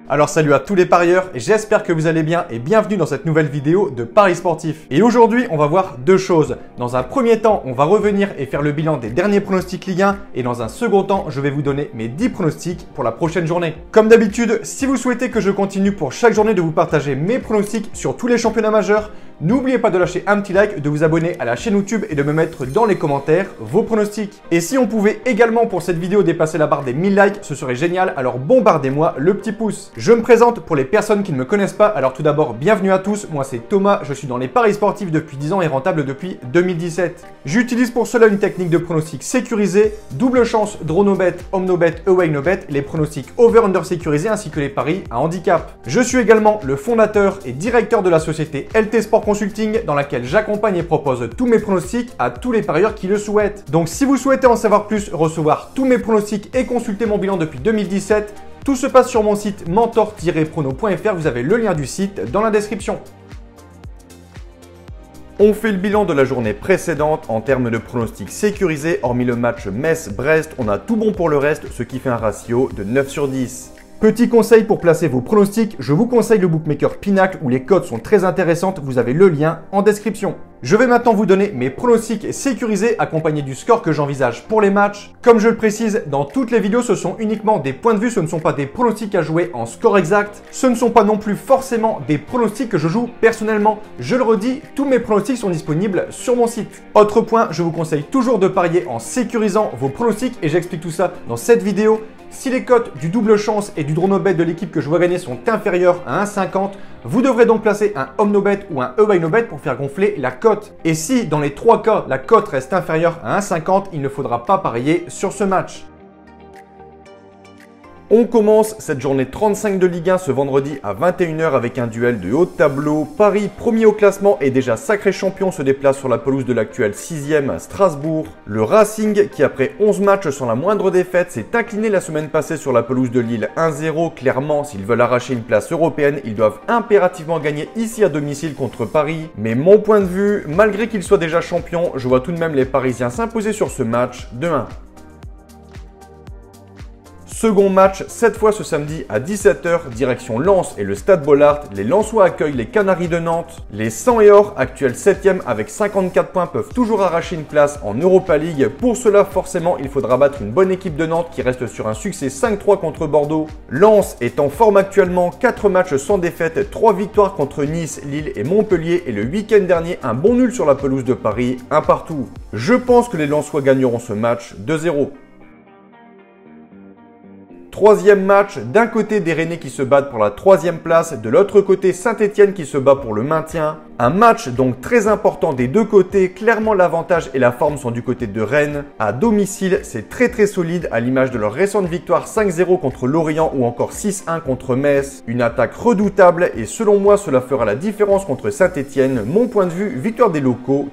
Alors salut à tous les parieurs, j'espère que vous allez bien et bienvenue dans cette nouvelle vidéo de Paris Sportif. Et aujourd'hui, on va voir deux choses. Dans un premier temps, on va revenir et faire le bilan des derniers pronostics Ligue 1 et dans un second temps, je vais vous donner mes 10 pronostics pour la prochaine journée. Comme d'habitude, si vous souhaitez que je continue pour chaque journée de vous partager mes pronostics sur tous les championnats majeurs, n'oubliez pas de lâcher un petit like, de vous abonner à la chaîne YouTube et de me mettre dans les commentaires vos pronostics. Et si on pouvait également pour cette vidéo dépasser la barre des 1000 likes, ce serait génial, alors bombardez-moi le petit pouce. Je me présente pour les personnes qui ne me connaissent pas, alors tout d'abord bienvenue à tous, moi c'est Thomas, je suis dans les paris sportifs depuis 10 ans et rentable depuis 2017. J'utilise pour cela une technique de pronostic sécurisé, double chance, draw no bet, home no bet, away no bet, les pronostics over-under sécurisés ainsi que les paris à handicap. Je suis également le fondateur et directeur de la société LT Sport Consulting dans laquelle j'accompagne et propose tous mes pronostics à tous les parieurs qui le souhaitent. Donc si vous souhaitez en savoir plus, recevoir tous mes pronostics et consulter mon bilan depuis 2017, tout se passe sur mon site mentor-prono.fr, vous avez le lien du site dans la description. On fait le bilan de la journée précédente en termes de pronostics sécurisés, hormis le match Metz-Brest, on a tout bon pour le reste, ce qui fait un ratio de 9 sur 10. Petit conseil pour placer vos pronostics, je vous conseille le bookmaker Pinacle où les cotes sont très intéressantes, vous avez le lien en description. Je vais maintenant vous donner mes pronostics sécurisés accompagnés du score que j'envisage pour les matchs. Comme je le précise, dans toutes les vidéos, ce sont uniquement des points de vue, ce ne sont pas des pronostics à jouer en score exact. Ce ne sont pas non plus forcément des pronostics que je joue personnellement. Je le redis, tous mes pronostics sont disponibles sur mon site. Autre point, je vous conseille toujours de parier en sécurisant vos pronostics et j'explique tout ça dans cette vidéo. Si les cotes du double chance et du draw no bet de l'équipe que je vois gagner sont inférieures à 1,50, vous devrez donc placer un home no bet ou un away no bet pour faire gonfler la cote. Et si dans les trois cas, la cote reste inférieure à 1,50, il ne faudra pas parier sur ce match. On commence cette journée 35 de Ligue 1 ce vendredi à 21 h avec un duel de haut de tableau. Paris, premier au classement et déjà sacré champion, se déplace sur la pelouse de l'actuel 6e à Strasbourg. Le Racing, qui après 11 matchs sans la moindre défaite, s'est incliné la semaine passée sur la pelouse de Lille 1-0. Clairement, s'ils veulent arracher une place européenne, ils doivent impérativement gagner ici à domicile contre Paris. Mais mon point de vue, malgré qu'ils soient déjà champions, je vois tout de même les Parisiens s'imposer sur ce match de 1. Second match, cette fois ce samedi à 17 h, direction Lens et le Stade Bollaert. Les Lensois accueillent les Canaries de Nantes. Les 100 et or, actuels 7e avec 54 points, peuvent toujours arracher une place en Europa League. Pour cela, forcément, il faudra battre une bonne équipe de Nantes qui reste sur un succès 5-3 contre Bordeaux. Lens est en forme actuellement, 4 matchs sans défaite, 3 victoires contre Nice, Lille et Montpellier et le week-end dernier, un bon nul sur la pelouse de Paris, un partout. Je pense que les Lensois gagneront ce match 2-0. Troisième match, d'un côté des Rennais qui se battent pour la 3e place, de l'autre côté Saint-Etienne qui se bat pour le maintien. Un match donc très important des deux côtés, clairement l'avantage et la forme sont du côté de Rennes. À domicile, c'est très solide à l'image de leur récente victoire 5-0 contre Lorient ou encore 6-1 contre Metz. Une attaque redoutable et selon moi cela fera la différence contre Saint-Etienne. Mon point de vue, victoire des locaux.